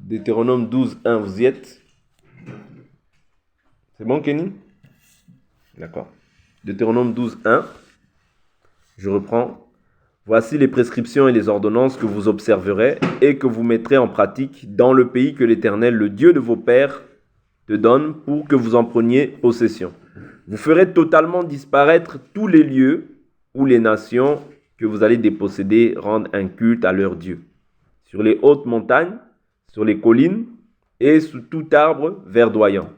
Deutéronome 12, 1, vous y êtes? C'est bon, Kenny? D'accord. Deutéronome 12, 1. Je reprends. Voici les prescriptions et les ordonnances que vous observerez et que vous mettrez en pratique dans le pays que l'Éternel, le Dieu de vos pères, te donne pour que vous en preniez possession. Vous ferez totalement disparaître tous les lieux où les nations que vous allez déposséder rendent un culte à leur Dieu. Sur les hautes montagnes, sur les collines et sous tout arbre verdoyant.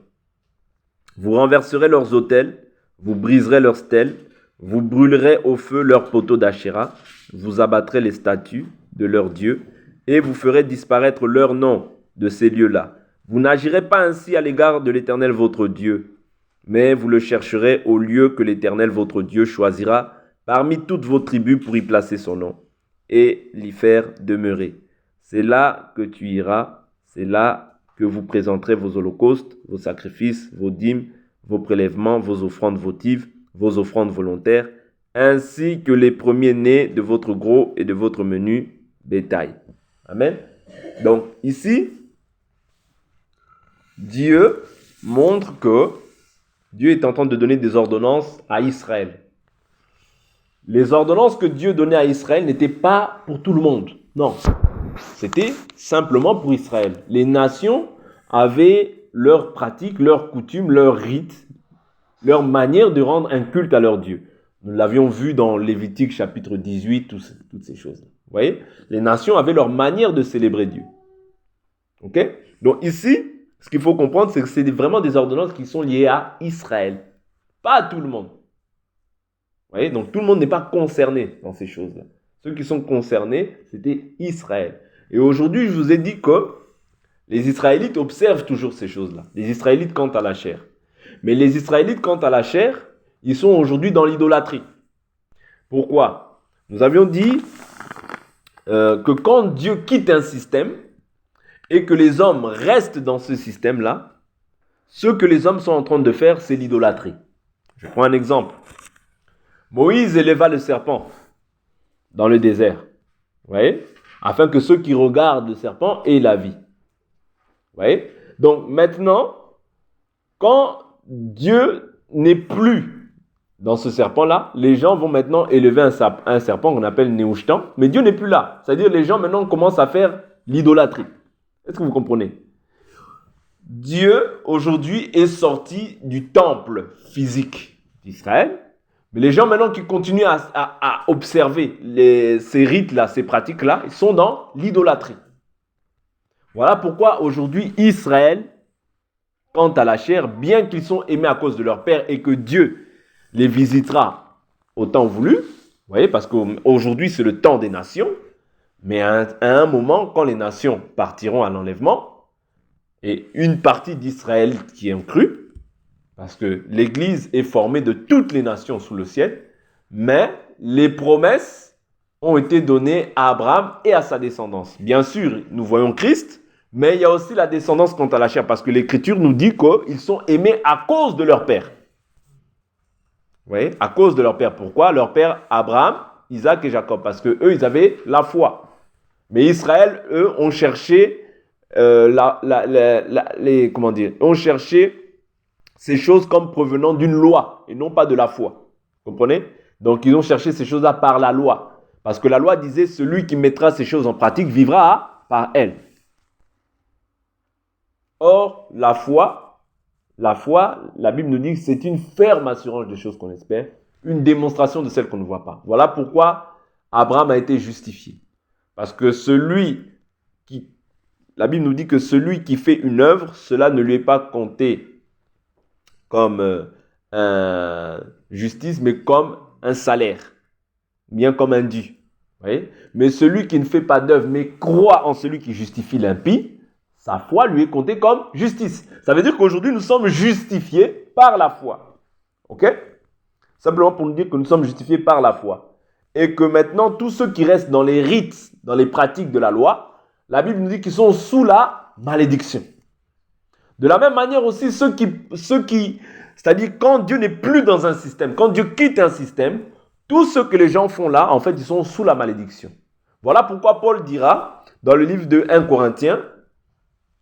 Vous renverserez leurs autels, vous briserez leurs stèles, vous brûlerez au feu leurs poteaux d'Achéra, vous abattrez les statues de leurs dieux et vous ferez disparaître leur nom de ces lieux-là. Vous n'agirez pas ainsi à l'égard de l'Éternel votre Dieu, mais vous le chercherez au lieu que l'Éternel votre Dieu choisira parmi toutes vos tribus pour y placer son nom et l'y faire demeurer. C'est là que tu iras, c'est là que vous présenterez vos holocaustes, vos sacrifices, vos dîmes, vos prélèvements, vos offrandes votives, vos offrandes volontaires, ainsi que les premiers-nés de votre gros et de votre menu bétail. Amen. Donc ici, Dieu montre que Dieu est en train de donner des ordonnances à Israël. Les ordonnances que Dieu donnait à Israël n'étaient pas pour tout le monde. Non, c'était simplement pour Israël. Les nations avaient leurs pratiques, leurs coutumes, leurs rites, leur manière de rendre un culte à leur Dieu. Nous l'avions vu dans Lévitique chapitre 18, toutes ces choses. Vous voyez? Les nations avaient leur manière de célébrer Dieu. Ok? Donc ici, ce qu'il faut comprendre, c'est que c'est vraiment des ordonnances qui sont liées à Israël. Pas à tout le monde. Vous voyez? Donc tout le monde n'est pas concerné dans ces choses-là. Ceux qui sont concernés, c'était Israël. Et aujourd'hui, je vous ai dit que les Israélites observent toujours ces choses-là. Les Israélites quant à la chair. Mais les Israélites, quant à la chair, ils sont aujourd'hui dans l'idolâtrie. Pourquoi? Nous avions dit que quand Dieu quitte un système et que les hommes restent dans ce système-là, ce que les hommes sont en train de faire, c'est l'idolâtrie. Je prends un exemple. Moïse éleva le serpent dans le désert, vous voyez, afin que ceux qui regardent le serpent aient la vie. Vous voyez? Donc maintenant, quand Dieu n'est plus dans ce serpent-là, les gens vont maintenant élever un serpent qu'on appelle Néhushtan, mais Dieu n'est plus là. C'est-à-dire les gens maintenant commencent à faire l'idolâtrie. Est-ce que vous comprenez? Dieu aujourd'hui est sorti du temple physique d'Israël, mais les gens maintenant qui continuent à observer ces rites-là, ces pratiques-là, ils sont dans l'idolâtrie. Voilà pourquoi aujourd'hui Israël, quant à la chair, bien qu'ils sont aimés à cause de leur père et que Dieu les visitera au temps voulu, vous voyez, parce qu'aujourd'hui c'est le temps des nations, mais à un moment, quand les nations partiront à l'enlèvement, et une partie d'Israël qui est inclue, parce que l'Église est formée de toutes les nations sous le ciel, mais les promesses ont été données à Abraham et à sa descendance. Bien sûr, nous voyons Christ, mais il y a aussi la descendance quant à la chair, parce que l'Écriture nous dit qu'ils sont aimés à cause de leur père. Vous voyez? À cause de leur père. Pourquoi? Leur père Abraham, Isaac et Jacob, parce que eux, ils avaient la foi. Mais Israël, eux, ont cherché ont cherché ces choses comme provenant d'une loi et non pas de la foi. Vous comprenez? Donc, ils ont cherché ces choses-là par la loi. Parce que la loi disait, celui qui mettra ces choses en pratique vivra par elle. Or, la foi, la Bible nous dit que c'est une ferme assurance des choses qu'on espère, une démonstration de celles qu'on ne voit pas. Voilà pourquoi Abraham a été justifié. Parce que la Bible nous dit que celui qui fait une œuvre, cela ne lui est pas compté comme justice, mais comme un salaire, bien comme un dû. Voyez? Mais celui qui ne fait pas d'œuvre, mais croit en celui qui justifie l'impie, sa foi lui est comptée comme justice. Ça veut dire qu'aujourd'hui, nous sommes justifiés par la foi. Ok? Simplement pour nous dire que nous sommes justifiés par la foi. Et que maintenant, tous ceux qui restent dans les rites, dans les pratiques de la loi, la Bible nous dit qu'ils sont sous la malédiction. De la même manière aussi, ceux qui c'est-à-dire quand Dieu n'est plus dans un système, quand Dieu quitte un système, tout ce que les gens font là, en fait, ils sont sous la malédiction. Voilà pourquoi Paul dira, dans le livre de 1 Corinthiens,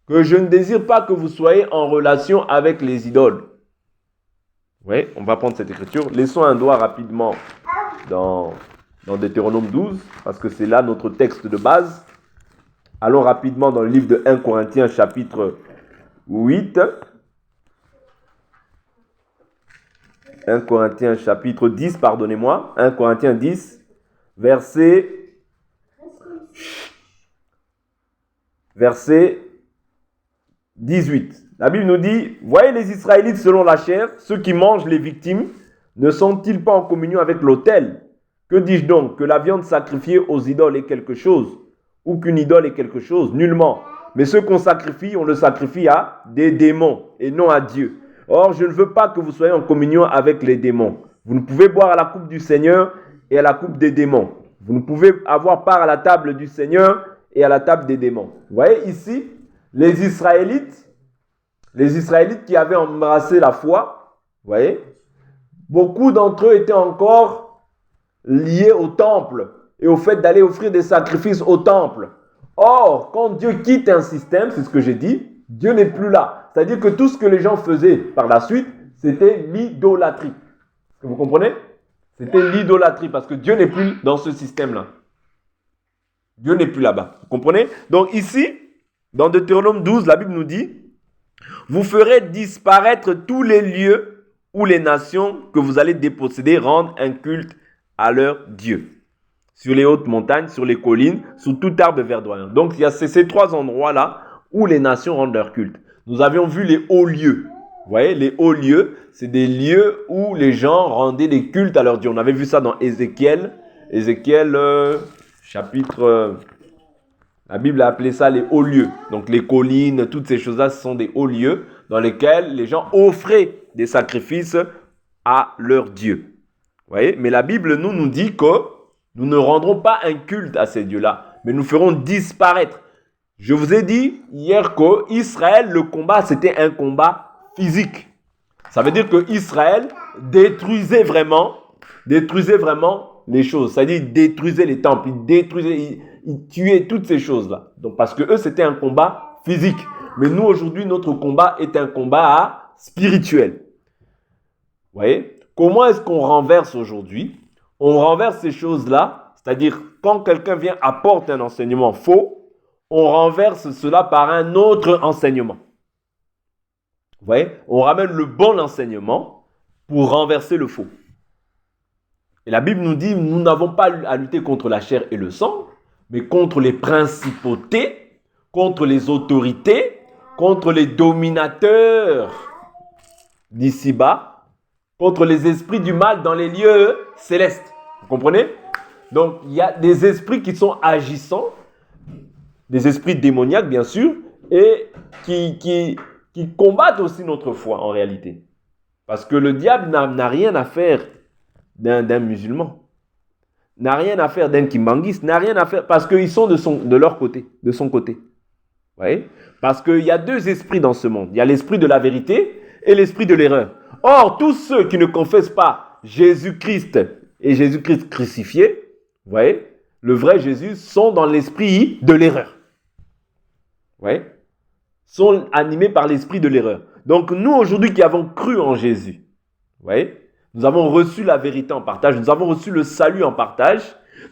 que je ne désire pas que vous soyez en relation avec les idoles. Oui, on va prendre cette écriture. Laissons un doigt rapidement dans Deutéronome 12, parce que c'est là notre texte de base. Allons rapidement dans le livre de 1 Corinthiens chapitre 8. 1 Corinthiens chapitre 10, pardonnez-moi. 1 Corinthiens 10, verset 18. La Bible nous dit, voyez les Israélites selon la chair, ceux qui mangent les victimes, ne sont-ils pas en communion avec l'autel? Que dis-je donc? Que la viande sacrifiée aux idoles est quelque chose? Ou qu'une idole est quelque chose? Nullement. Mais ce qu'on sacrifie, on le sacrifie à des démons et non à Dieu. Or, je ne veux pas que vous soyez en communion avec les démons. Vous ne pouvez boire à la coupe du Seigneur et à la coupe des démons. Vous ne pouvez avoir part à la table du Seigneur et à la table des démons. Vous voyez ici, les Israélites qui avaient embrassé la foi, vous voyez, beaucoup d'entre eux étaient encore liés au temple et au fait d'aller offrir des sacrifices au temple. Or, quand Dieu quitte un système, c'est ce que j'ai dit, Dieu n'est plus là. C'est-à-dire que tout ce que les gens faisaient par la suite, c'était l'idolâtrie. Vous comprenez? C'était l'idolâtrie parce que Dieu n'est plus dans ce système-là. Dieu n'est plus là-bas. Vous comprenez? Donc ici, dans Deutéronome 12, la Bible nous dit, vous ferez disparaître tous les lieux où les nations que vous allez déposséder rendent un culte à leur Dieu. Sur les hautes montagnes, sur les collines, sous tout arbre verdoyant. Donc il y a ces trois endroits-là où les nations rendent leur culte. Nous avions vu les hauts lieux. Vous voyez, les hauts lieux, c'est des lieux où les gens rendaient des cultes à leur Dieu. On avait vu ça dans Ézéchiel. Chapitre... la Bible a appelé ça les hauts lieux. Donc les collines, toutes ces choses-là, ce sont des hauts lieux dans lesquels les gens offraient des sacrifices à leur Dieu. Vous voyez? Mais la Bible nous dit que nous ne rendrons pas un culte à ces dieux-là, mais nous ferons disparaître. Je vous ai dit hier qu'Israël, le combat, c'était un combat physique. Ça veut dire que Israël détruisait vraiment les choses. C'est-à-dire, il détruisait les temples, il tuait toutes ces choses-là. Donc, parce que eux, c'était un combat physique. Mais nous, aujourd'hui, notre combat est un combat spirituel. Vous voyez? Comment est-ce qu'on renverse aujourd'hui? On renverse ces choses-là, c'est-à-dire, quand quelqu'un vient apporter un enseignement faux, on renverse cela par un autre enseignement. Vous voyez? On ramène le bon enseignement pour renverser le faux. Et la Bible nous dit, nous n'avons pas à lutter contre la chair et le sang, mais contre les principautés, contre les autorités, contre les dominateurs d'ici-bas, contre les esprits du mal dans les lieux célestes. Vous comprenez? Donc, il y a des esprits qui sont agissants, des esprits démoniaques, bien sûr, et qui combattent aussi notre foi, en réalité. Parce que le diable n'a rien à faire d'un musulman, n'a rien à faire d'un kimbanguiste, n'a rien à faire, parce qu'ils sont de leur côté, de son côté. Vous voyez? Parce qu'il y a deux esprits dans ce monde. Il y a l'esprit de la vérité et l'esprit de l'erreur. Or, tous ceux qui ne confessent pas Jésus-Christ et Jésus-Christ crucifié, vous voyez, le vrai Jésus, sont dans l'esprit de l'erreur. Vous voyez? Sont animés par l'esprit de l'erreur. Donc, nous, aujourd'hui, qui avons cru en Jésus, vous voyez, nous avons reçu la vérité en partage, nous avons reçu le salut en partage.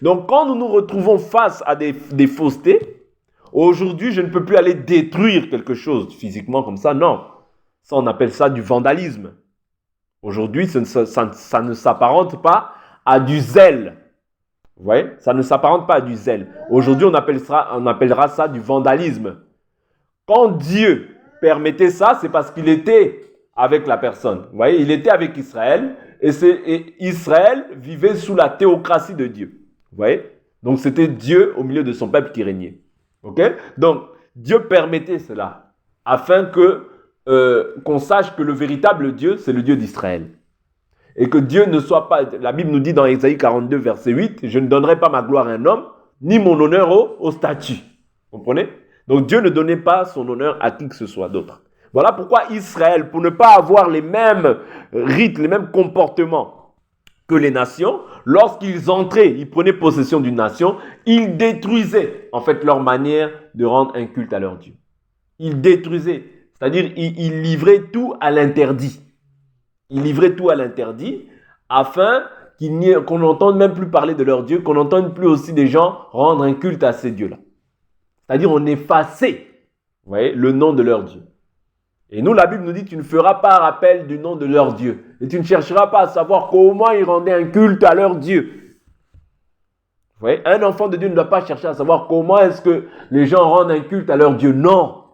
Donc, quand nous nous retrouvons face à des faussetés, aujourd'hui, je ne peux plus aller détruire quelque chose physiquement comme ça, non. Ça, on appelle ça du vandalisme. Aujourd'hui, ça ne s'apparente pas à du zèle. Vous voyez? Ça ne s'apparente pas à du zèle. Aujourd'hui, on appellera ça du vandalisme. Quand Dieu permettait ça, c'est parce qu'il était avec la personne. Vous voyez? Il était avec Israël et Israël vivait sous la théocratie de Dieu. Vous voyez? Donc, c'était Dieu au milieu de son peuple qui régnait. Ok? Donc, Dieu permettait cela afin qu'on sache que le véritable Dieu, c'est le Dieu d'Israël. Et que Dieu ne soit pas... La Bible nous dit dans Ésaïe 42, verset 8, « Je ne donnerai pas ma gloire à un homme, ni mon honneur au statut. » Vous comprenez? Donc Dieu ne donnait pas son honneur à qui que ce soit d'autre. Voilà pourquoi Israël, pour ne pas avoir les mêmes rites, les mêmes comportements que les nations, lorsqu'ils entraient, ils prenaient possession d'une nation, ils détruisaient en fait leur manière de rendre un culte à leur Dieu. Il détruisait. C'est-à-dire, il livrait tout à l'interdit. Il livrait tout à l'interdit afin qu'on n'entende même plus parler de leur Dieu, qu'on n'entende plus aussi des gens rendre un culte à ces dieux-là. C'est-à-dire, on effaçait, vous voyez, le nom de leur Dieu. Et nous, la Bible nous dit, tu ne feras pas rappel du nom de leur Dieu. Et tu ne chercheras pas à savoir comment ils rendaient un culte à leur Dieu. Vous voyez, un enfant de Dieu ne doit pas chercher à savoir comment est-ce que les gens rendent un culte à leur Dieu. Non.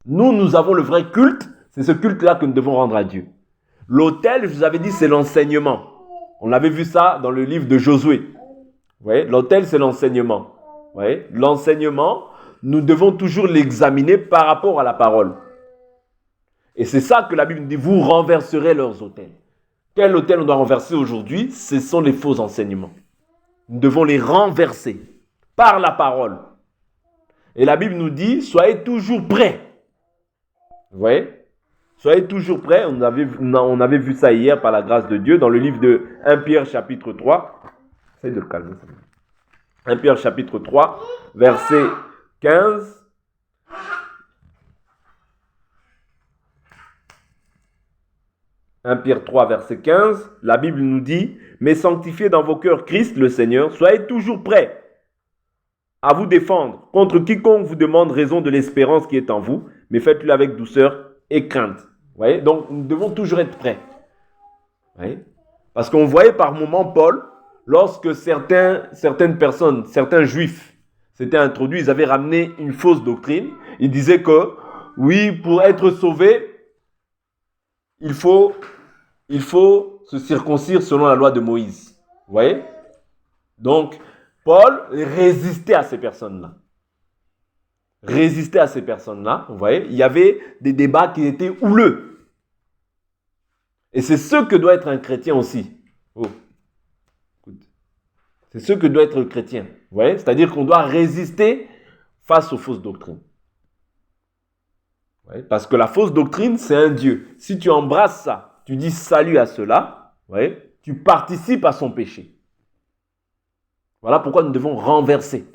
Nous avons le vrai culte. C'est ce culte-là que nous devons rendre à Dieu. L'autel, je vous avais dit, c'est l'enseignement. On avait vu ça dans le livre de Josué. Vous voyez, l'autel, c'est l'enseignement. Vous voyez, l'enseignement, nous devons toujours l'examiner par rapport à la parole. Et c'est ça que la Bible dit, vous renverserez leurs autels. Quel autel on doit renverser aujourd'hui? Ce sont les faux enseignements. Nous devons les renverser par la parole. Et la Bible nous dit, soyez toujours prêts. Vous voyez? Soyez toujours prêts. On avait vu ça hier par la grâce de Dieu dans le livre de 1 Pierre chapitre 3. Essayez de le calmer. 1 Pierre chapitre 3, verset 15. « 1 Pierre 3, verset 15, la Bible nous dit « Mais sanctifiez dans vos cœurs Christ le Seigneur, soyez toujours prêts à vous défendre contre quiconque vous demande raison de l'espérance qui est en vous, mais faites-le avec douceur et crainte. » Vous voyez? Donc, nous devons toujours être prêts. Vous voyez? Parce qu'on voyait par moments Paul, lorsque certaines personnes, certains juifs s'étaient introduits, ils avaient ramené une fausse doctrine. Ils disaient que, oui, pour être sauvé, il faut se circoncire selon la loi de Moïse. Vous voyez? Donc, Paul résistait à ces personnes-là. Vous voyez? Il y avait des débats qui étaient houleux. Et c'est ce que doit être un chrétien aussi. Oh. C'est ce que doit être le chrétien. Vous voyez? C'est-à-dire qu'on doit résister face aux fausses doctrines. Ouais, parce que la fausse doctrine, c'est un Dieu. Si tu embrasses ça, tu dis salut à cela, ouais, tu participes à son péché. Voilà pourquoi nous devons renverser.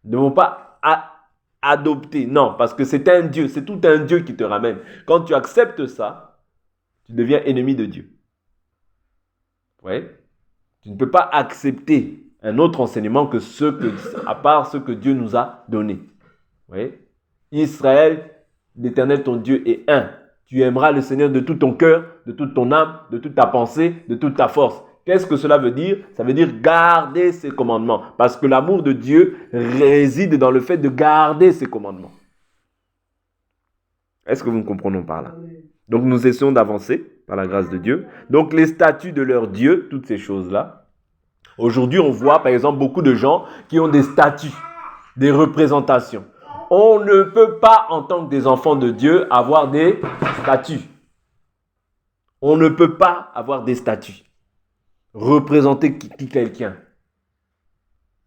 Nous ne devons pas adopter. Non, parce que c'est un Dieu, c'est tout un Dieu qui te ramène. Quand tu acceptes ça, tu deviens ennemi de Dieu. Ouais. Tu ne peux pas accepter un autre enseignement que à part ce que Dieu nous a donné. Ouais. Israël, l'Éternel ton Dieu est un. Tu aimeras le Seigneur de tout ton cœur, de toute ton âme, de toute ta pensée, de toute ta force. Qu'est-ce que cela veut dire? Ça veut dire garder ses commandements. Parce que l'amour de Dieu réside dans le fait de garder ses commandements. Est-ce que vous me comprenez par là? Donc nous essayons d'avancer par la grâce de Dieu. Donc les statuts de leur Dieu, toutes ces choses-là. Aujourd'hui, on voit par exemple beaucoup de gens qui ont des statuts, des représentations. On ne peut pas, en tant que des enfants de Dieu, avoir des statuts. On ne peut pas avoir des statuts. Représenter quelqu'un.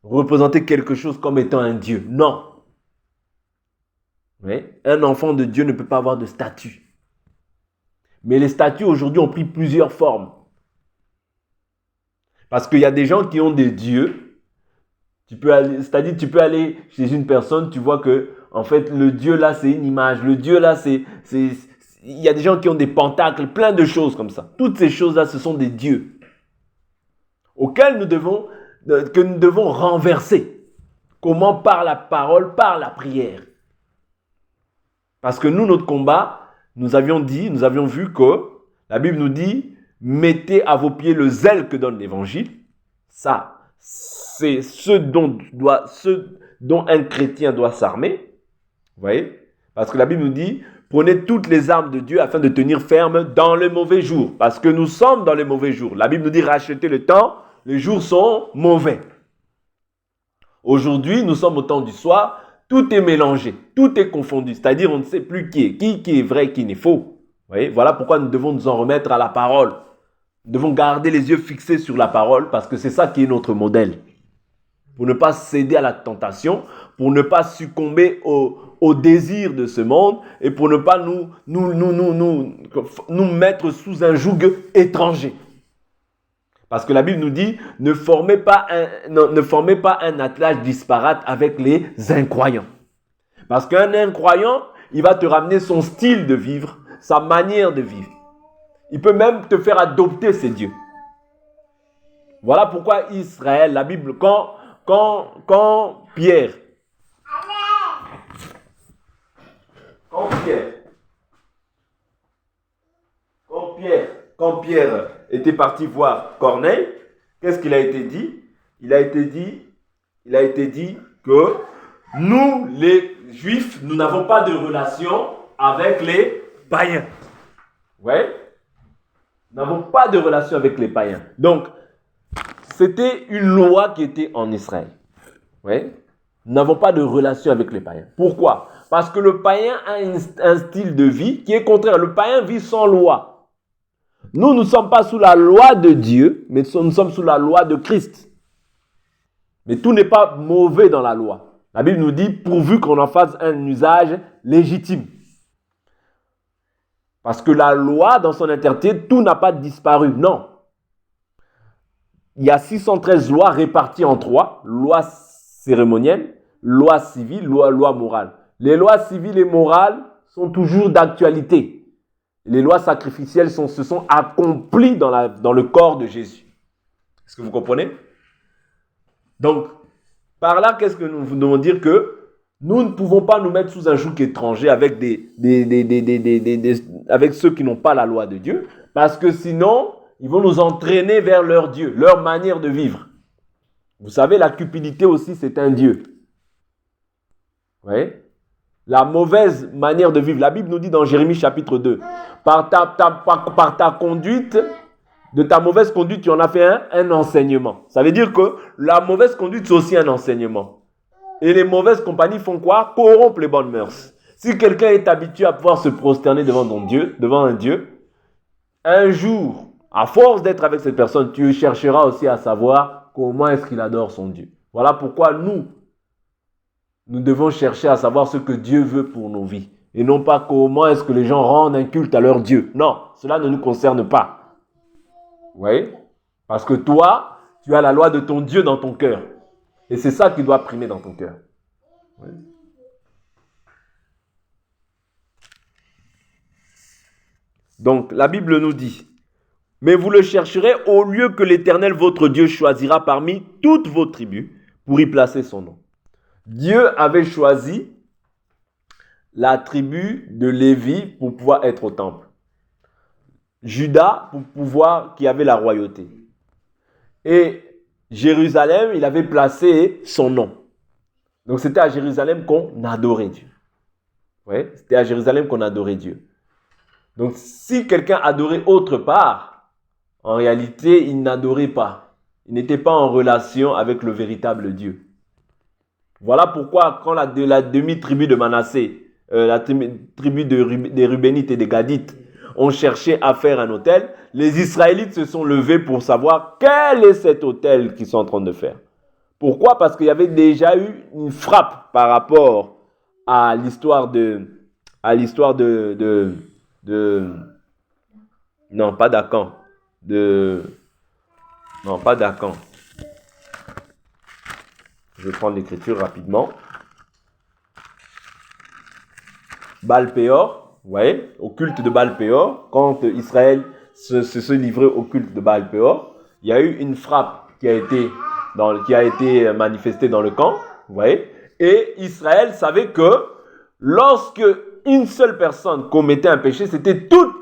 Représenter quelque chose comme étant un Dieu. Non. Oui? Un enfant de Dieu ne peut pas avoir de statut. Mais les statuts aujourd'hui ont pris plusieurs formes. Parce qu'il y a des gens qui ont des dieux. C'est-à-dire tu peux aller chez une personne, tu vois que en fait le Dieu là c'est une image. Le Dieu là il y a des gens qui ont des pentacles, plein de choses comme ça. Toutes ces choses là ce sont des dieux auxquels nous devons renverser. Comment? Par la parole, par la prière. Parce que nous, notre combat, nous avions vu que la Bible nous dit, mettez à vos pieds le zèle que donne l'évangile. Ça, c'est ce dont un chrétien doit s'armer. Vous voyez? Parce que la Bible nous dit, prenez toutes les armes de Dieu afin de tenir ferme dans le mauvais jour. Parce que nous sommes dans les mauvais jours. La Bible nous dit, rachetez le temps. Les jours sont mauvais. Aujourd'hui, nous sommes au temps du soir. Tout est mélangé. Tout est confondu. C'est-à-dire, on ne sait plus qui est vrai, qui est faux. Vous voyez? Voilà pourquoi nous devons nous en remettre à la parole. Nous devons garder les yeux fixés sur la parole parce que c'est ça qui est notre modèle. Pour ne pas céder à la tentation, pour ne pas succomber au désir de ce monde et pour ne pas nous mettre sous un joug étranger. Parce que la Bible nous dit, ne formez pas un attelage disparate avec les incroyants. Parce qu'un incroyant, il va te ramener son style de vivre, sa manière de vivre. Il peut même te faire adopter ces dieux. Voilà pourquoi Israël, la Bible, quand Pierre était parti voir Corneille, qu'est-ce qu'il a été dit? Il a été dit que nous, les Juifs, nous n'avons pas de relation avec les païens. Ouais? Nous n'avons pas de relation avec les païens. Donc, c'était une loi qui était en Israël. Ouais? Nous n'avons pas de relation avec les païens. Pourquoi? Parce que le païen a un style de vie qui est contraire. Le païen vit sans loi. Nous ne sommes pas sous la loi de Dieu, mais nous sommes sous la loi de Christ. Mais tout n'est pas mauvais dans la loi. La Bible nous dit pourvu qu'on en fasse un usage légitime. Parce que la loi, dans son entièreté, tout n'a pas disparu. Non. Il y a 613 lois réparties en 3. Loi cérémonielle, loi civile, loi morale. Les lois civiles et morales sont toujours d'actualité. Les lois sacrificielles se sont accomplies dans le corps de Jésus. Est-ce que vous comprenez? Donc, par là, qu'est-ce que nous voulons dire? Que nous ne pouvons pas nous mettre sous un joug étranger avec, avec ceux qui n'ont pas la loi de Dieu, parce que sinon, ils vont nous entraîner vers leur Dieu, leur manière de vivre. Vous savez, la cupidité aussi, c'est un Dieu. Vous voyez? La mauvaise manière de vivre. La Bible nous dit dans Jérémie chapitre 2, par ta conduite, de ta mauvaise conduite, tu en as fait un enseignement. Ça veut dire que la mauvaise conduite, c'est aussi un enseignement. Et les mauvaises compagnies font quoi? Corrompent les bonnes mœurs. Si quelqu'un est habitué à pouvoir se prosterner devant un Dieu, un jour, à force d'être avec cette personne, tu chercheras aussi à savoir comment est-ce qu'il adore son Dieu. Voilà pourquoi nous devons chercher à savoir ce que Dieu veut pour nos vies. Et non pas comment est-ce que les gens rendent un culte à leur Dieu. Non, cela ne nous concerne pas. Vous voyez? Parce que toi, tu as la loi de ton Dieu dans ton cœur. Et c'est ça qui doit primer dans ton cœur. Oui. Donc, la Bible nous dit, « Mais vous le chercherez au lieu que l'Éternel, votre Dieu, choisira parmi toutes vos tribus pour y placer son nom. » Dieu avait choisi la tribu de Lévi pour pouvoir être au temple. Judas pour pouvoir, qui avait la royauté. Et Jérusalem, il avait placé son nom. Donc c'était à Jérusalem qu'on adorait Dieu. Ouais, c'était à Jérusalem qu'on adorait Dieu. Donc si quelqu'un adorait autre part, en réalité, il n'adorait pas. Il n'était pas en relation avec le véritable Dieu. Voilà pourquoi quand la demi-tribu de Manassé, la tribu des Rubénites et des Gadites, ont cherché à faire un autel, les Israélites se sont levés pour savoir quel est cet autel qu'ils sont en train de faire. Pourquoi? Parce qu'il y avait déjà eu une frappe par rapport à l'histoire non, pas d'Akan. Non, pas d'Akan. Je vais prendre l'écriture rapidement. Baal-Péor, vous voyez, au culte de Baal-Péor, quand Israël se livrait au culte de Baal-Péor, il y a eu une frappe qui a été manifestée dans le camp, vous voyez, et Israël savait que lorsque une seule personne commettait un péché, c'était toute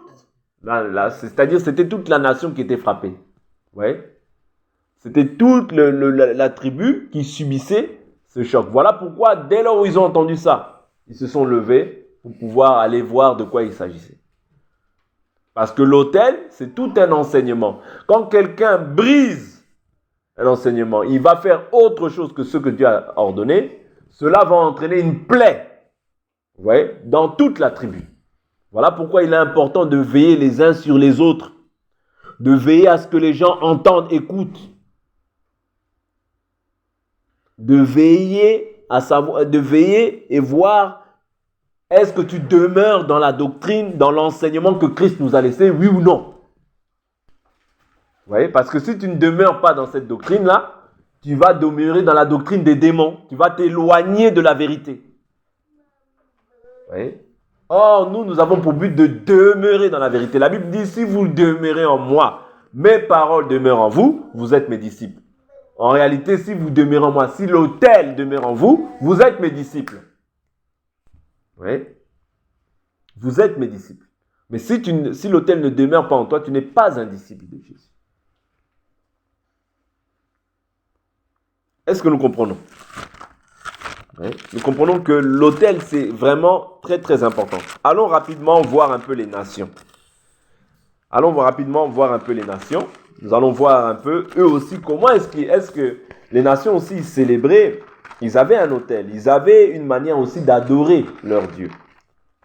la nation qui était frappée, vous voyez. C'était toute la tribu qui subissait ce choc. Voilà pourquoi, dès lors où ils ont entendu ça, ils se sont levés pour pouvoir aller voir de quoi il s'agissait. Parce que l'autel, c'est tout un enseignement. Quand quelqu'un brise un enseignement, il va faire autre chose que ce que Dieu a ordonné, cela va entraîner une plaie, vous voyez, dans toute la tribu. Voilà pourquoi il est important de veiller les uns sur les autres, de veiller à ce que les gens entendent, écoutent, de veiller et voir est-ce que tu demeures dans la doctrine, dans l'enseignement que Christ nous a laissé, oui ou non. Vous voyez, parce que si tu ne demeures pas dans cette doctrine-là, tu vas demeurer dans la doctrine des démons, tu vas t'éloigner de la vérité. Oui. Or, nous avons pour but de demeurer dans la vérité. La Bible dit, si vous demeurez en moi, mes paroles demeurent en vous, vous êtes mes disciples. En réalité, si vous demeurez en moi, si l'autel demeure en vous, vous êtes mes disciples. Oui. Vous êtes mes disciples. Mais si l'autel ne demeure pas en toi, tu n'es pas un disciple de Jésus. Est-ce que nous comprenons? Oui. Nous comprenons que l'autel, c'est vraiment très très important. Allons rapidement voir un peu les nations. Allons rapidement voir un peu les nations. Nous allons voir un peu, eux aussi, comment est-ce que les nations aussi célébraient. Ils avaient un autel. Ils avaient une manière aussi d'adorer leur Dieu.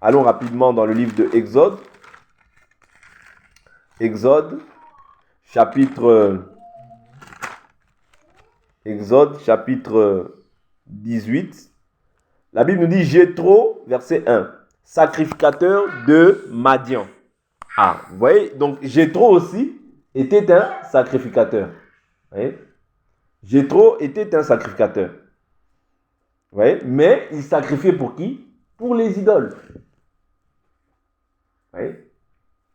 Allons rapidement dans le livre de Exode. Exode, chapitre 18. La Bible nous dit Jéthro, verset 1, sacrificateur de Madian. Ah, vous voyez, donc Jéthro aussi était un sacrificateur. Vous voyez? Jéthro était un sacrificateur. Vous voyez? Mais il sacrifiait pour qui? Pour les idoles. Vous voyez?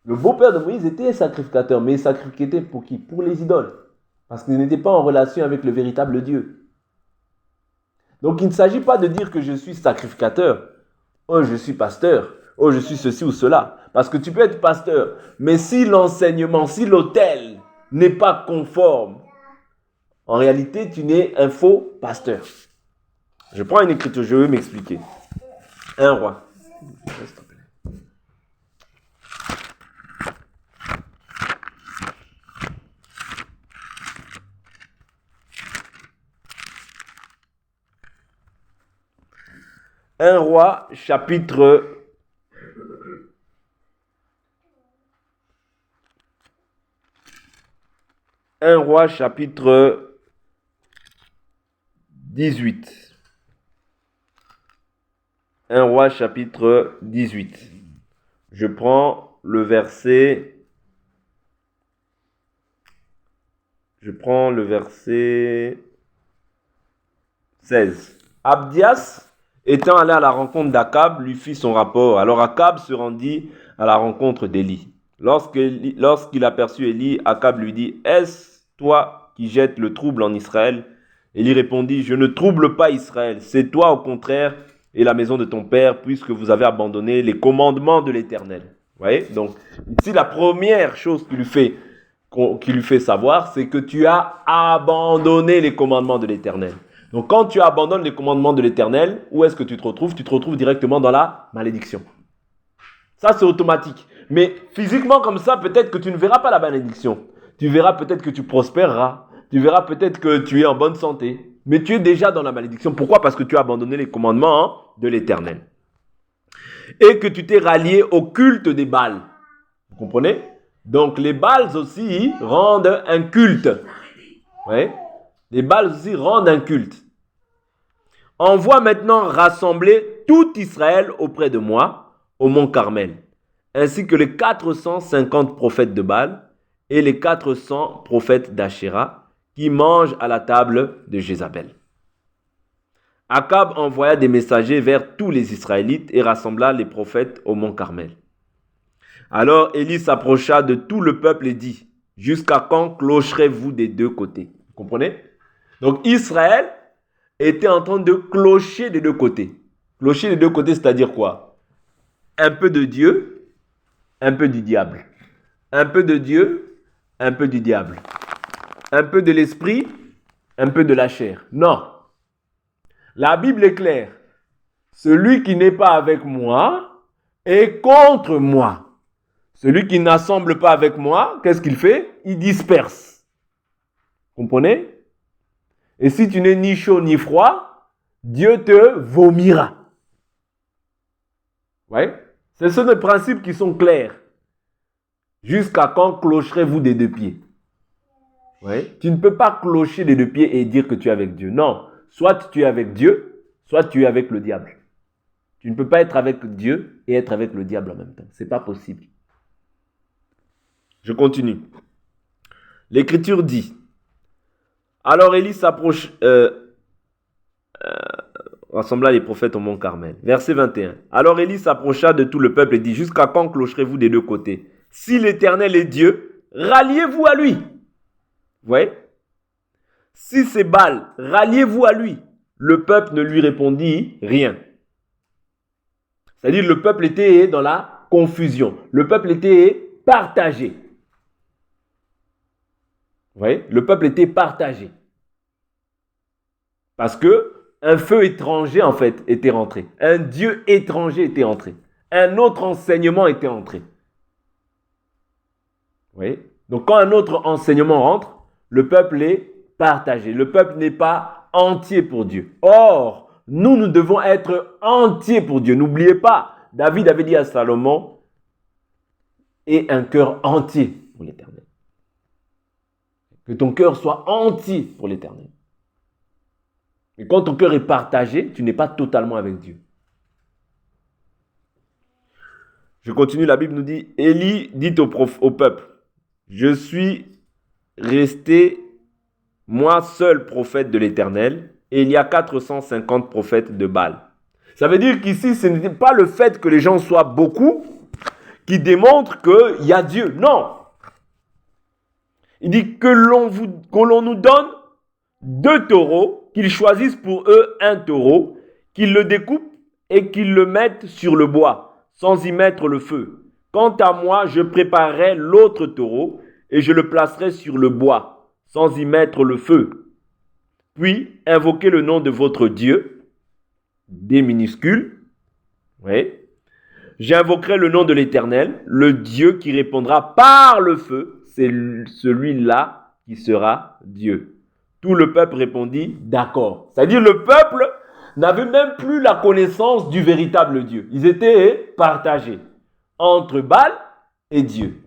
Le beau-père de Moïse était un sacrificateur, mais il sacrifiait pour qui? Pour les idoles. Parce qu'il n'était pas en relation avec le véritable Dieu. Donc il ne s'agit pas de dire que je suis sacrificateur. Oh, je suis pasteur. Oh, je suis ceci ou cela. Parce que tu peux être pasteur. Mais si l'enseignement, si l'autel n'est pas conforme, en réalité, tu n'es un faux pasteur. Je prends une écriture, je vais m'expliquer. Un roi. Un roi, chapitre 18. Un roi, chapitre 18. Je prends le verset 16. Abdias, étant allé à la rencontre d'Akab, lui fit son rapport. Alors Akab se rendit à la rencontre d'Élie. Lorsqu'il aperçut Élie, Akab lui dit, « Est-ce toi qui jettes le trouble en Israël ?» Élie répondit, « Je ne trouble pas Israël, c'est toi au contraire et la maison de ton père, puisque vous avez abandonné les commandements de l'Éternel. » Vous voyez? Donc, ici, la première chose qui lui fait savoir, c'est que tu as abandonné les commandements de l'Éternel. Donc, quand tu abandonnes les commandements de l'Éternel, où est-ce que tu te retrouves? Tu te retrouves directement dans la malédiction. Ça, c'est automatique. Mais physiquement, comme ça, peut-être que tu ne verras pas la malédiction. Tu verras peut-être que tu prospéreras. Tu verras peut-être que tu es en bonne santé. Mais tu es déjà dans la malédiction. Pourquoi? Parce que tu as abandonné les commandements de l'Éternel. Et que tu t'es rallié au culte des Baals. Vous comprenez? Donc, les Baals aussi rendent un culte. Ouais. Les Baals aussi rendent un culte. Envoie maintenant rassembler tout Israël auprès de moi, au mont Carmel, ainsi que les 450 prophètes de Baal et les 400 prophètes d'Achéra qui mangent à la table de Jézabel. Akab envoya des messagers vers tous les Israélites et rassembla les prophètes au mont Carmel. Alors Élie s'approcha de tout le peuple et dit, « Jusqu'à quand clocherez-vous des deux côtés ?» Vous comprenez? Donc Israël était en train de clocher des deux côtés. Clocher des deux côtés, c'est-à-dire quoi? Un peu de Dieu, un peu du diable. Un peu de Dieu, un peu du diable. Un peu de l'esprit, un peu de la chair. Non. La Bible est claire. Celui qui n'est pas avec moi est contre moi. Celui qui n'assemble pas avec moi, qu'est-ce qu'il fait? Il disperse. Comprenez? Et si tu n'es ni chaud ni froid, Dieu te vomira. Ouais? Ce sont des principes qui sont clairs. Jusqu'à quand clocherez-vous des deux pieds? Ouais? Tu ne peux pas clocher des deux pieds et dire que tu es avec Dieu. Non. Soit tu es avec Dieu, soit tu es avec le diable. Tu ne peux pas être avec Dieu et être avec le diable en même temps. Ce n'est pas possible. Je continue. L'Écriture dit, alors Élie s'approche, rassembla les prophètes au mont Carmel. Verset 21. Alors Élie s'approcha de tout le peuple et dit, jusqu'à quand clocherez-vous des deux côtés? Si l'Éternel est Dieu, ralliez-vous à lui. Vous voyez? Si c'est Baal, ralliez-vous à lui. Le peuple ne lui répondit rien. C'est-à-dire le peuple était dans la confusion. Le peuple était partagé. Vous voyez? Le peuple était partagé. Parce que un feu étranger, en fait, était rentré. Un Dieu étranger était entré. Un autre enseignement était entré. Vous voyez? Donc, quand un autre enseignement rentre, le peuple est partagé. Le peuple n'est pas entier pour Dieu. Or, nous devons être entiers pour Dieu. N'oubliez pas, David avait dit à Salomon, aie un cœur entier pour l'Éternel. Que ton cœur soit entier pour l'Éternel. Et quand ton cœur est partagé, tu n'es pas totalement avec Dieu. Je continue, la Bible nous dit, Élie dit au peuple, je suis resté, moi seul prophète de l'Éternel, et il y a 450 prophètes de Baal. Ça veut dire qu'ici, ce n'est pas le fait que les gens soient beaucoup qui démontre qu'il y a Dieu. Non. Il dit que l'on nous donne 2 taureaux, qu'ils choisissent pour eux un taureau, qu'ils le découpent et qu'ils le mettent sur le bois, sans y mettre le feu. Quant à moi, je préparerai l'autre taureau et je le placerai sur le bois, sans y mettre le feu. Puis, invoquez le nom de votre Dieu, des minuscules. Oui. J'invoquerai le nom de l'Éternel, le Dieu qui répondra par le feu. C'est celui-là qui sera Dieu. Tout le peuple répondit d'accord. C'est-à-dire le peuple n'avait même plus la connaissance du véritable Dieu. Ils étaient partagés entre Baal et Dieu.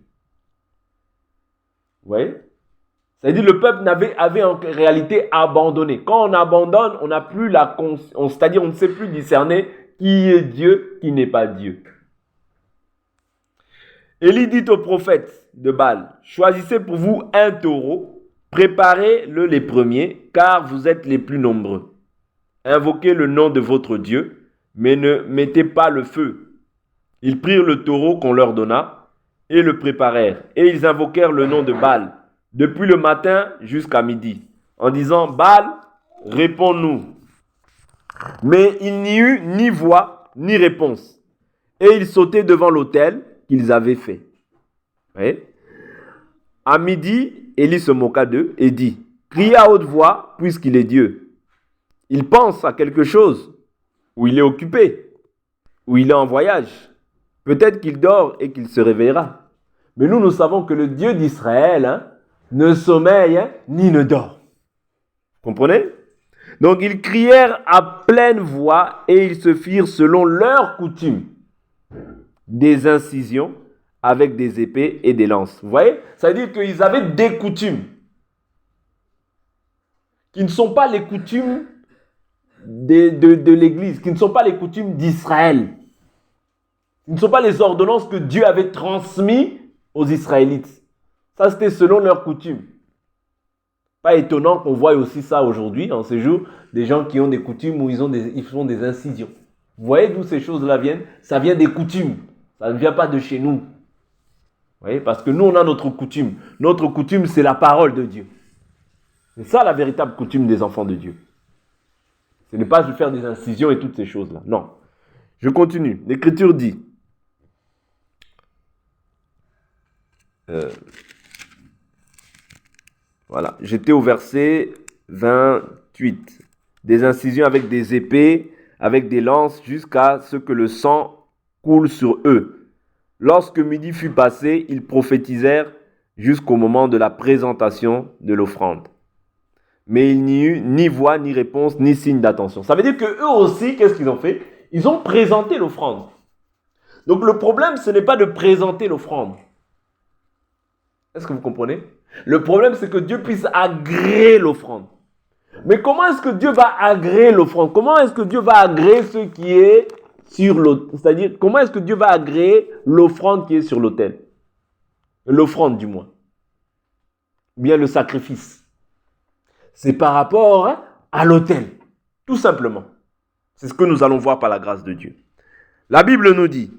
Vous voyez? C'est-à-dire le peuple avait en réalité abandonné. Quand on abandonne, on n'a plus la conscience, c'est-à-dire on ne sait plus discerner qui est Dieu, qui n'est pas Dieu. Élie dit au prophète de Baal, choisissez pour vous un taureau, préparez-le les premiers, car vous êtes les plus nombreux. Invoquez le nom de votre Dieu, mais ne mettez pas le feu. Ils prirent le taureau qu'on leur donna et le préparèrent. Et ils invoquèrent le nom de Baal, depuis le matin jusqu'à midi, en disant, Baal, réponds-nous. Mais il n'y eut ni voix, ni réponse. Et ils sautaient devant l'autel qu'ils avaient fait. Oui. À midi, Élie se moqua d'eux et dit, criez à haute voix puisqu'il est Dieu. Il pense à quelque chose, ou il est occupé, ou il est en voyage. Peut-être qu'il dort et qu'il se réveillera. Mais nous savons que le Dieu d'Israël ne sommeille ni ne dort. Comprenez? Donc ils crièrent à pleine voix et ils se firent selon leur coutume des incisions avec des épées et des lances. Vous voyez? Ça veut dire qu'ils avaient des coutumes qui ne sont pas les coutumes de l'Église, qui ne sont pas les coutumes d'Israël. Ce ne sont pas les ordonnances que Dieu avait transmises aux Israélites. Ça, c'était selon leurs coutumes. Pas étonnant qu'on voie aussi ça aujourd'hui, en ces jours, des gens qui ont des coutumes où ils font des incisions. Vous voyez d'où ces choses-là viennent? Ça vient des coutumes. Ça ne vient pas de chez nous. Vous voyez? Parce que nous, on a notre coutume. Notre coutume, c'est la parole de Dieu. C'est ça la véritable coutume des enfants de Dieu. Ce n'est pas de faire des incisions et toutes ces choses-là. Non. Je continue. L'Écriture dit, voilà, j'étais au verset 28. Des incisions avec des épées, avec des lances, jusqu'à ce que le sang coule sur eux. Lorsque midi fut passé, ils prophétisèrent jusqu'au moment de la présentation de l'offrande. Mais il n'y eut ni voix, ni réponse, ni signe d'attention. Ça veut dire qu'eux aussi, qu'est-ce qu'ils ont fait? Ils ont présenté l'offrande. Donc le problème, ce n'est pas de présenter l'offrande. Est-ce que vous comprenez? Le problème, c'est que Dieu puisse agréer l'offrande. Mais comment est-ce que Dieu va agréer l'offrande? Comment est-ce que Dieu va agréer ce qui est sur l'autel? C'est-à-dire, comment est-ce que Dieu va agréer l'offrande qui est sur l'autel? L'offrande, du moins. Ou bien le sacrifice. C'est par rapport à l'autel. Tout simplement. C'est ce que nous allons voir par la grâce de Dieu. La Bible nous dit,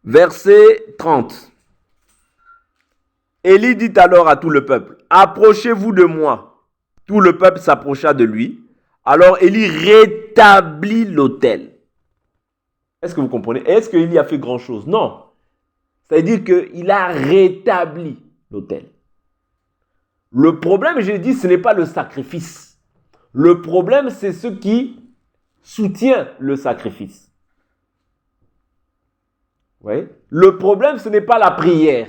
verset 30, Élie dit alors à tout le peuple, « Approchez-vous de moi. » Tout le peuple s'approcha de lui. Alors Élie rétablit l'autel. Est-ce que vous comprenez? Est-ce qu'Élie a fait grand-chose? Non. C'est-à-dire qu'il a rétabli l'autel. Le problème, j'ai dit, ce n'est pas le sacrifice. Le problème, c'est ce qui soutient le sacrifice. Ouais. Le problème, ce n'est pas la prière.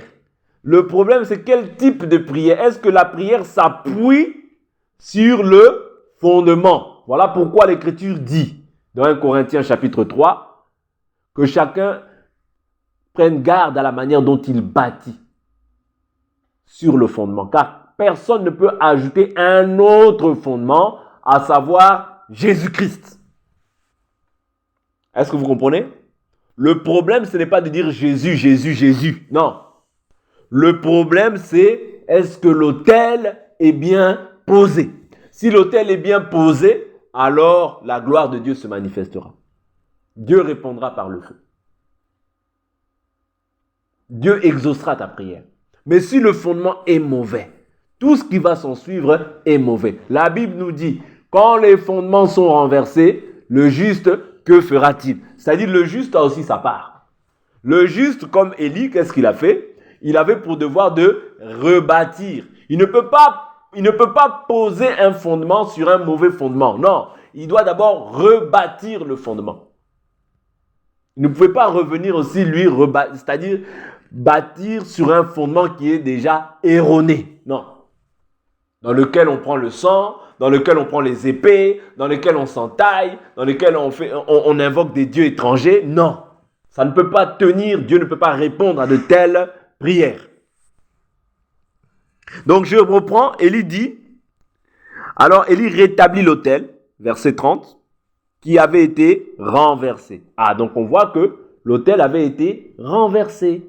Le problème, c'est quel type de prière. Est-ce que la prière s'appuie sur le fondement? Voilà pourquoi l'Écriture dit, dans 1 Corinthiens chapitre 3, que chacun prenne garde à la manière dont il bâtit sur le fondement. Car personne ne peut ajouter un autre fondement, à savoir Jésus-Christ. Est-ce que vous comprenez? Le problème, ce n'est pas de dire Jésus, Jésus, Jésus. Non. Le problème, c'est est-ce que l'autel est bien posé? Si l'autel est bien posé, alors la gloire de Dieu se manifestera. Dieu répondra par le feu. Dieu exaucera ta prière. Mais si le fondement est mauvais, tout ce qui va s'en suivre est mauvais. La Bible nous dit, quand les fondements sont renversés, le juste, que fera-t-il? C'est-à-dire le juste a aussi sa part. Le juste, comme Élie, qu'est-ce qu'il a fait? Il avait pour devoir de rebâtir. Il ne peut pas poser un fondement sur un mauvais fondement. Non, il doit d'abord rebâtir le fondement. Il ne pouvait pas revenir aussi, lui, c'est-à-dire bâtir sur un fondement qui est déjà erroné. Non. Dans lequel on prend le sang, dans lequel on prend les épées, dans lequel on s'entaille, dans lequel on invoque des dieux étrangers. Non. Ça ne peut pas tenir, Dieu ne peut pas répondre à de telles prières. Donc je reprends, Élie dit, alors Élie rétablit l'autel, verset 30, qui avait été renversé. Ah, donc on voit que l'autel avait été renversé.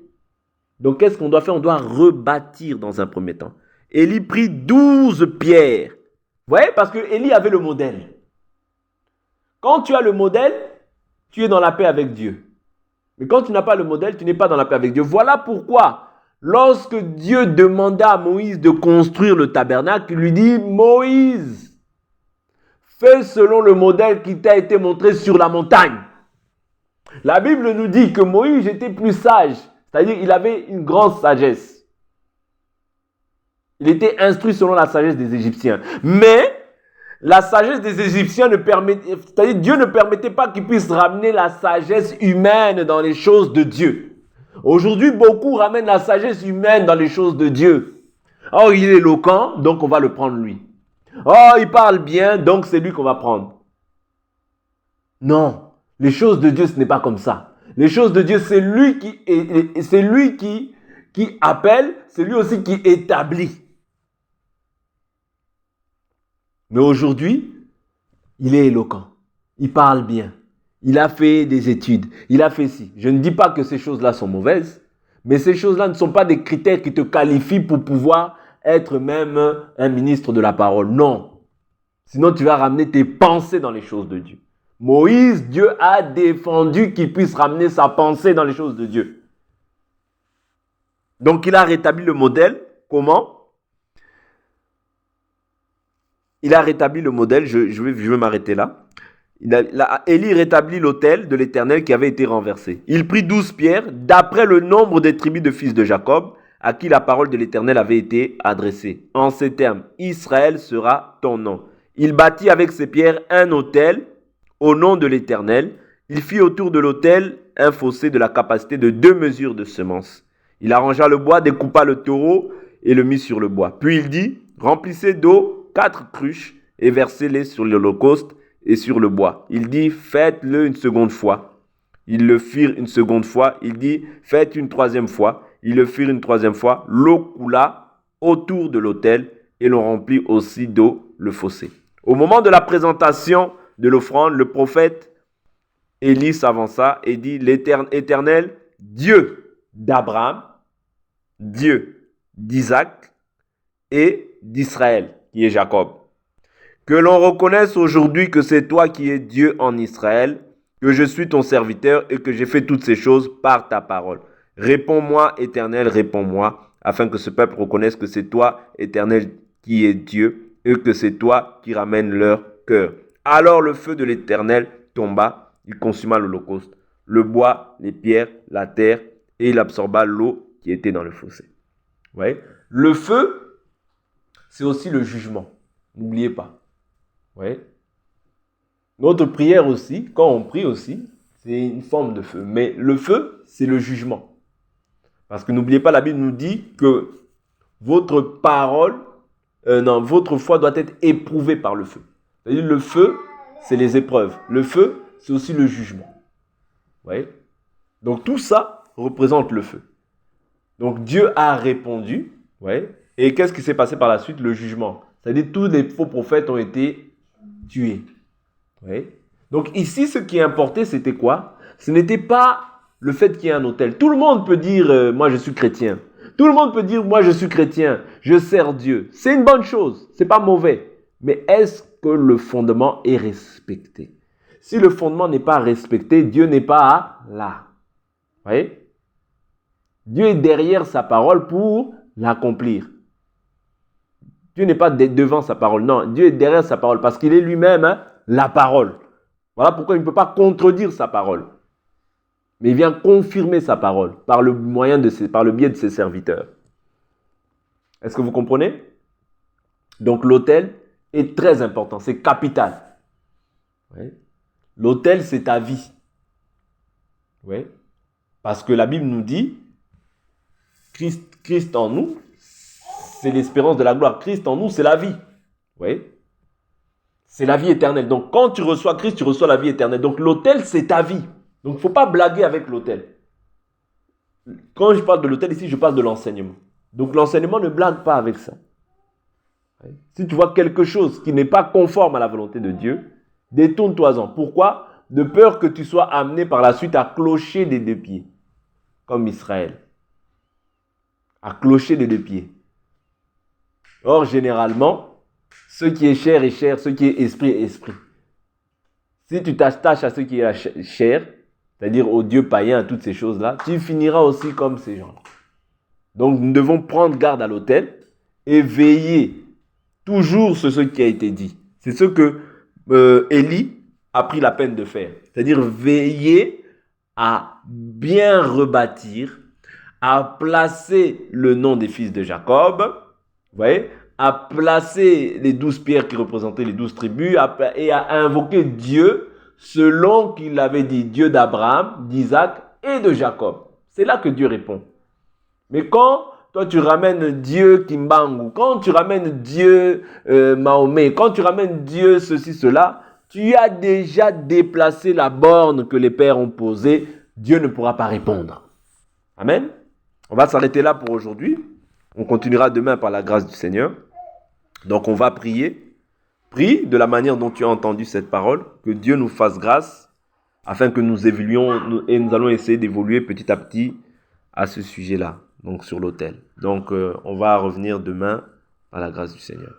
Donc qu'est-ce qu'on doit faire? On doit rebâtir dans un premier temps. Élie prit 12 pierres. Vous voyez, parce que Élie avait le modèle. Quand tu as le modèle, tu es dans la paix avec Dieu. Mais quand tu n'as pas le modèle, tu n'es pas dans la paix avec Dieu. Voilà pourquoi, lorsque Dieu demanda à Moïse de construire le tabernacle, il lui dit, Moïse, fais selon le modèle qui t'a été montré sur la montagne. La Bible nous dit que Moïse était plus sage, c'est-à-dire qu'il avait une grande sagesse. Il était instruit selon la sagesse des Égyptiens. Mais la sagesse des Égyptiens c'est-à-dire Dieu ne permettait pas qu'ils puissent ramener la sagesse humaine dans les choses de Dieu. Aujourd'hui, beaucoup ramènent la sagesse humaine dans les choses de Dieu. Oh, il est éloquent, donc on va le prendre lui. Oh, il parle bien, donc c'est lui qu'on va prendre. Non, les choses de Dieu, ce n'est pas comme ça. Les choses de Dieu, c'est lui qui appelle, c'est lui aussi qui établit. Mais aujourd'hui, il est éloquent, il parle bien, il a fait des études, il a fait ci. Je ne dis pas que ces choses-là sont mauvaises, mais ces choses-là ne sont pas des critères qui te qualifient pour pouvoir être même un ministre de la parole. Non. Sinon, tu vas ramener tes pensées dans les choses de Dieu. Moïse, Dieu a défendu qu'il puisse ramener sa pensée dans les choses de Dieu. Donc, il a rétabli le modèle. Comment? Il a rétabli le modèle, je vais m'arrêter là. Élie rétablit l'autel de l'Éternel qui avait été renversé. Il prit 12 pierres, d'après le nombre des tribus de fils de Jacob, à qui la parole de l'Éternel avait été adressée. En ces termes, Israël sera ton nom. Il bâtit avec ces pierres un autel au nom de l'Éternel. Il fit autour de l'autel un fossé de la capacité de 2 mesures de semences. Il arrangea le bois, découpa le taureau et le mit sur le bois. Puis il dit, remplissez d'eau 4 cruches et versez-les sur l'holocauste et sur le bois. Il dit, faites-le une seconde fois. Ils le firent une seconde fois. Il dit, faites une troisième fois. Ils le firent une troisième fois. L'eau coula autour de l'autel et l'on remplit aussi d'eau le fossé. Au moment de la présentation de l'offrande, le prophète Élie s'avança et dit, l'Éternel, Dieu d'Abraham, Dieu d'Isaac et d'Israël, qui est Jacob. Que l'on reconnaisse aujourd'hui que c'est toi qui es Dieu en Israël, que je suis ton serviteur et que j'ai fait toutes ces choses par ta parole. Réponds-moi, Éternel, réponds-moi, afin que ce peuple reconnaisse que c'est toi, Éternel, qui es Dieu, et que c'est toi qui ramènes leur cœur. Alors le feu de l'Éternel tomba, il consuma l'holocauste, le bois, les pierres, la terre, et il absorba l'eau qui était dans le fossé. Vous voyez? Le feu, c'est aussi le jugement. N'oubliez pas. Vous voyez? Notre prière aussi, quand on prie aussi, c'est une forme de feu. Mais le feu, c'est le jugement. Parce que n'oubliez pas, la Bible nous dit que votre parole, votre foi doit être éprouvée par le feu. C'est-à-dire le feu, c'est les épreuves. Le feu, c'est aussi le jugement. Vous voyez? Donc tout ça représente le feu. Donc Dieu a répondu. Vous voyez? Et qu'est-ce qui s'est passé par la suite? Le jugement. C'est-à-dire tous les faux prophètes ont été tués. Vous voyez? Donc ici, ce qui est importé, c'était quoi? Ce n'était pas le fait qu'il y ait un autel. Tout le monde peut dire moi je suis chrétien. Tout le monde peut dire moi je suis chrétien, je sers Dieu. C'est une bonne chose, c'est pas mauvais. Mais est-ce que le fondement est respecté? Si le fondement n'est pas respecté, Dieu n'est pas là. Vous voyez? Dieu est derrière sa parole pour l'accomplir. Dieu n'est pas devant sa parole. Non, Dieu est derrière sa parole parce qu'il est lui-même la parole. Voilà pourquoi il ne peut pas contredire sa parole. Mais il vient confirmer sa parole par le biais de ses serviteurs. Est-ce que vous comprenez? Donc l'autel est très important, c'est capital. Oui. L'autel, c'est ta vie. Oui. Parce que la Bible nous dit, Christ en nous, c'est l'espérance de la gloire. Christ en nous, c'est la vie. Oui. C'est la vie éternelle. Donc quand tu reçois Christ, tu reçois la vie éternelle. Donc l'autel, c'est ta vie. Donc il ne faut pas blaguer avec l'autel. Quand je parle de l'autel ici, je parle de l'enseignement. Donc l'enseignement, ne blague pas avec ça. Si tu vois quelque chose qui n'est pas conforme à la volonté de Dieu, détourne-toi-en. Pourquoi? De peur que tu sois amené par la suite à clocher des deux pieds, comme Israël. À clocher des deux pieds. Or, généralement, ce qui est chair est chair, ce qui est esprit. Si tu t'attaches à ce qui est chair, c'est-à-dire aux dieux païens, à toutes ces choses-là, tu finiras aussi comme ces gens-là. Donc, nous devons prendre garde à l'autel et veiller toujours sur ce qui a été dit. C'est ce que Élie a pris la peine de faire. C'est-à-dire veiller à bien rebâtir, à placer le nom des fils de Jacob, vous voyez, à placer les 12 pierres qui représentaient les 12 tribus et à invoquer Dieu selon qu'il avait dit, Dieu d'Abraham, d'Isaac et de Jacob. C'est là que Dieu répond. Mais quand toi tu ramènes Dieu Kimbangu, quand tu ramènes Dieu Mahomet, quand tu ramènes Dieu ceci, cela, tu as déjà déplacé la borne que les pères ont posée. Dieu ne pourra pas répondre. Amen. On va s'arrêter là pour aujourd'hui. On continuera demain par la grâce du Seigneur. Donc on va prier. Prie de la manière dont tu as entendu cette parole, que Dieu nous fasse grâce, afin que nous évoluions et nous allons essayer d'évoluer petit à petit à ce sujet-là, donc sur l'autel. Donc on va revenir demain à la grâce du Seigneur.